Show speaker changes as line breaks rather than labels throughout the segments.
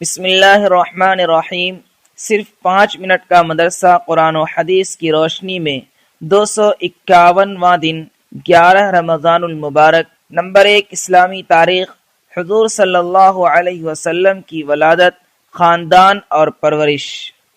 بسم اللہ الرحمن الرحیم۔ صرف 5 منٹ کا مدرسہ قرآن و حدیث کی روشنی میں 251واں دن 11 رمضان المبارک۔ نمبر 1، اسلامی تاریخ۔ حضور صلی اللہ علیہ وسلم کی ولادت، خاندان اور پرورش۔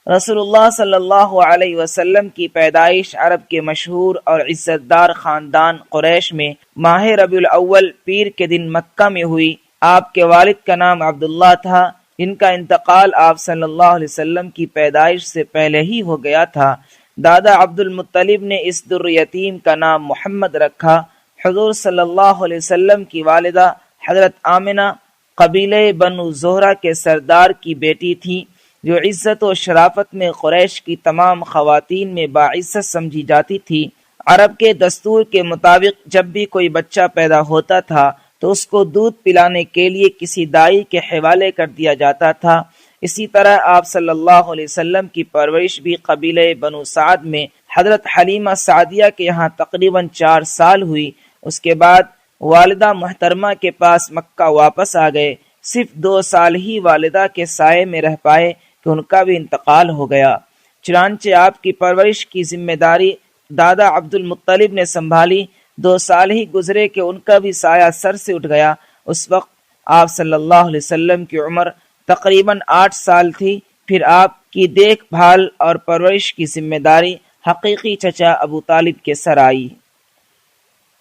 رسول اللہ صلی اللہ علیہ وسلم کی پیدائش عرب کے مشہور اور عزت دار خاندان قریش میں ماہ ربیع الاول پیر کے دن مکہ میں ہوئی۔ آپ کے والد کا نام عبداللہ تھا، جن کا انتقال آپ صلی اللہ علیہ وسلم کی پیدائش سے پہلے ہی ہو گیا تھا۔ دادا عبد المطلب نے اس در یتیم کا نام محمد رکھا۔ حضور صلی اللہ علیہ وسلم کی والدہ حضرت آمنہ قبیلہ بنو زہرہ کے سردار کی بیٹی تھی، جو عزت و شرافت میں قریش کی تمام خواتین میں باعزت سمجھی جاتی تھی۔ عرب کے دستور کے مطابق جب بھی کوئی بچہ پیدا ہوتا تھا تو اس کو دودھ پلانے کے لیے کسی دائی کے حوالے کر دیا جاتا تھا۔ اسی طرح آپ صلی اللہ علیہ وسلم کی پرورش بھی قبیلہ بنو سعد میں حضرت حلیمہ سعدیہ کے یہاں تقریباً 4 سال ہوئی۔ اس کے بعد والدہ محترمہ کے پاس مکہ واپس آ گئے۔ صرف 2 سال ہی والدہ کے سائے میں رہ پائے کہ ان کا بھی انتقال ہو گیا۔ چنانچہ آپ کی پرورش کی ذمہ داری دادا عبد المطلب نے سنبھالی۔ 2 سال ہی گزرے کہ ان کا بھی سایہ سر سے اٹھ گیا۔ اس وقت آپ صلی اللہ علیہ وسلم کی عمر تقریباً 8 سال تھی۔ پھر آپ کی دیکھ بھال اور پرورش کی ذمہ داری حقیقی چچا ابو طالب کے سر آئی۔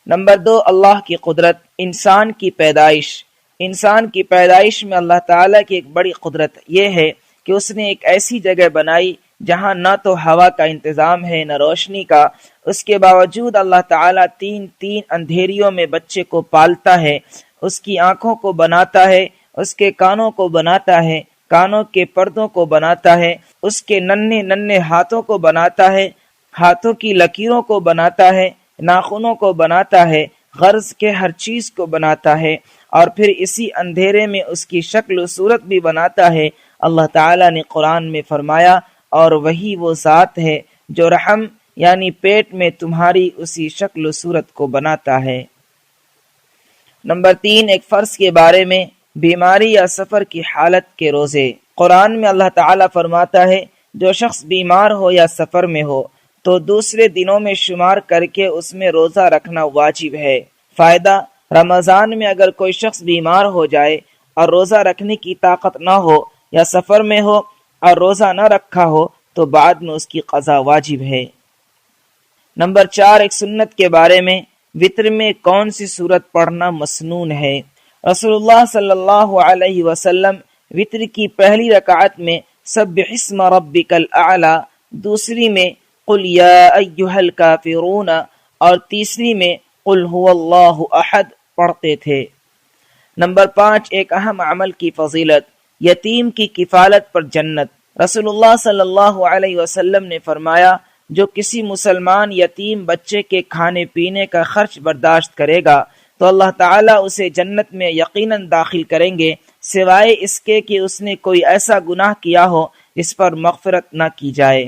نمبر 2، اللہ کی قدرت۔ انسان کی پیدائش۔ انسان کی پیدائش میں اللہ تعالیٰ کی ایک بڑی قدرت یہ ہے کہ اس نے ایک ایسی جگہ بنائی جہاں نہ تو ہوا کا انتظام ہے نہ روشنی کا۔ اس کے باوجود اللہ تعالیٰ 3 اندھیریوں میں بچے کو پالتا ہے۔ اس کی آنکھوں کو بناتا ہے، اس کے کانوں کو بناتا ہے، کانوں کے پردوں کو بناتا ہے، اس کے ننھے ہاتھوں کو بناتا ہے، ہاتھوں کی لکیروں کو بناتا ہے، ناخنوں کو بناتا ہے، غرض کے ہر چیز کو بناتا ہے، اور پھر اسی اندھیرے میں اس کی شکل و صورت بھی بناتا ہے۔ اللہ تعالیٰ نے قرآن میں فرمایا، اور وہی وہ ذات ہے جو رحم یعنی پیٹ میں تمہاری اسی شکل و صورت کو بناتا ہے۔ نمبر 3، ایک فرض کے بارے میں، بیماری یا سفر کی حالت کے روزے۔ قرآن میں اللہ تعالیٰ فرماتا ہے، جو شخص بیمار ہو یا سفر میں ہو تو دوسرے دنوں میں شمار کر کے اس میں روزہ رکھنا واجب ہے۔ فائدہ، رمضان میں اگر کوئی شخص بیمار ہو جائے اور روزہ رکھنے کی طاقت نہ ہو یا سفر میں ہو اور روزہ نہ رکھا ہو تو بعد میں اس کی قضا واجب ہے۔ نمبر 4، ایک سنت کے بارے میں، وتر میں کون سی سورت پڑھنا مسنون ہے۔ رسول اللہ صلی اللہ علیہ وسلم وتر کی پہلی رکعت میں سبح اسم ربک الاعلی، دوسری میں قل یا ایھا الکافرون اور تیسری میں قل ھو اللہ احد پڑھتے تھے۔ نمبر 5، ایک اہم عمل کی فضیلت، یتیم کی کفالت پر جنت۔ رسول اللہ صلی اللہ علیہ وسلم نے فرمایا، جو کسی مسلمان یتیم بچے کے کھانے پینے کا خرچ برداشت کرے گا تو اللہ تعالیٰ اسے جنت میں یقیناً داخل کریں گے، سوائے اس کے کہ اس نے کوئی ایسا گناہ کیا ہو جس پر مغفرت نہ کی جائے۔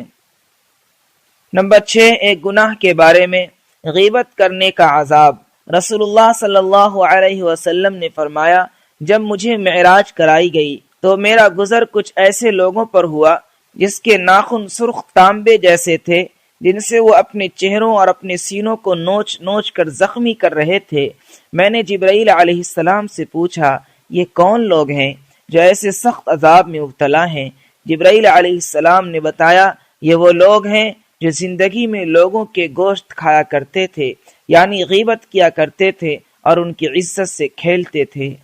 نمبر 6، ایک گناہ کے بارے میں، غیبت کرنے کا عذاب۔ رسول اللہ صلی اللہ علیہ وسلم نے فرمایا، جب مجھے معراج کرائی گئی تو میرا گزر کچھ ایسے لوگوں پر ہوا جس کے ناخن سرخ تانبے جیسے تھے، جن سے وہ اپنے چہروں اور اپنے سینوں کو نوچ نوچ کر زخمی کر رہے تھے۔ میں نے جبرائیل علیہ السلام سے پوچھا، یہ کون لوگ ہیں جو ایسے سخت عذاب میں مبتلا ہیں؟ جبرائیل علیہ السلام نے بتایا، یہ وہ لوگ ہیں جو زندگی میں لوگوں کے گوشت کھایا کرتے تھے، یعنی غیبت کیا کرتے تھے اور ان کی عزت سے کھیلتے تھے۔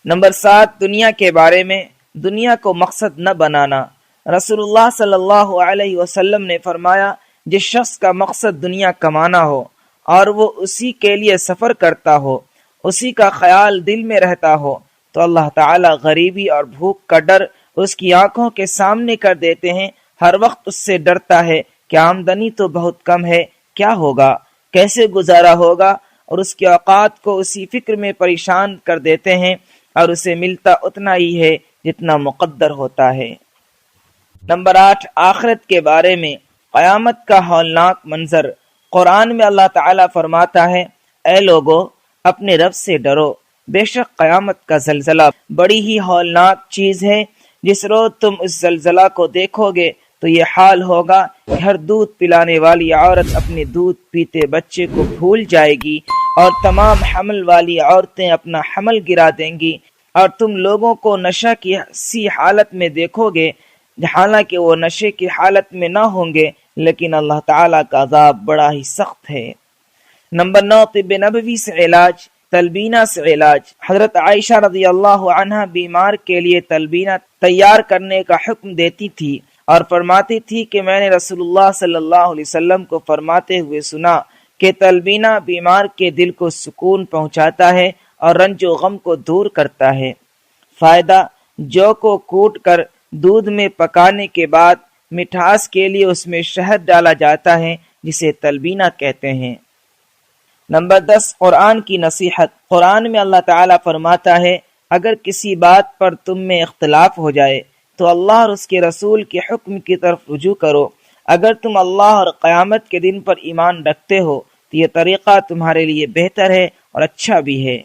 نمبر 7، دنیا کے بارے میں، دنیا کو مقصد نہ بنانا۔ رسول اللہ صلی اللہ علیہ وسلم نے فرمایا، جس شخص کا مقصد دنیا کمانا ہو اور وہ اسی کے لیے سفر کرتا ہو، اسی کا خیال دل میں رہتا ہو، تو اللہ تعالیٰ غریبی اور بھوک کا ڈر اس کی آنکھوں کے سامنے کر دیتے ہیں۔ ہر وقت اس سے ڈرتا ہے کہ آمدنی تو بہت کم ہے، کیا ہوگا، کیسے گزارا ہوگا، اور اس کے اوقات کو اسی فکر میں پریشان کر دیتے ہیں، اور اسے ملتا اتنا ہی ہے جتنا مقدر ہوتا ہے۔ نمبر 8، آخرت کے بارے میں، قیامت کا ہولناک منظر۔ قرآن میں اللہ تعالیٰ فرماتا ہے، اے لوگو، اپنے رب سے ڈرو، بے شک قیامت کا زلزلہ بڑی ہی ہولناک چیز ہے۔ جس روز تم اس زلزلہ کو دیکھو گے تو یہ حال ہوگا کہ ہر دودھ پلانے والی عورت اپنے دودھ پیتے بچے کو بھول جائے گی، اور تمام حمل والی عورتیں اپنا حمل گرا دیں گی، اور تم لوگوں کو نشہ کی سی حالت میں دیکھو گے، حالانکہ وہ نشے کی حالت میں نہ ہوں گے، لیکن اللہ تعالیٰ کا عذاب بڑا ہی سخت ہے۔ نمبر 9، طب نبوی سے علاج، تلبینہ سے علاج۔ حضرت عائشہ رضی اللہ عنہ بیمار کے لیے تلبینہ تیار کرنے کا حکم دیتی تھی اور فرماتی تھی کہ میں نے رسول اللہ صلی اللہ علیہ وسلم کو فرماتے ہوئے سنا کہ تلبینہ بیمار کے دل کو سکون پہنچاتا ہے اور رنج و غم کو دور کرتا ہے۔ فائدہ: جو کو کوٹ کر دودھ میں پکانے کے بعد مٹھاس کے لیے اس میں شہد ڈالا جاتا ہے، جسے تلبینہ کہتے ہیں۔ نمبر 10، قرآن کی نصیحت۔ قرآن میں اللہ تعالیٰ فرماتا ہے، اگر کسی بات پر تم میں اختلاف ہو جائے تو اللہ اور اس کے رسول کے حکم کی طرف رجوع کرو۔ اگر تم اللہ اور قیامت کے دن پر ایمان رکھتے ہو تو یہ طریقہ تمہارے لیے بہتر ہے اور اچھا بھی ہے۔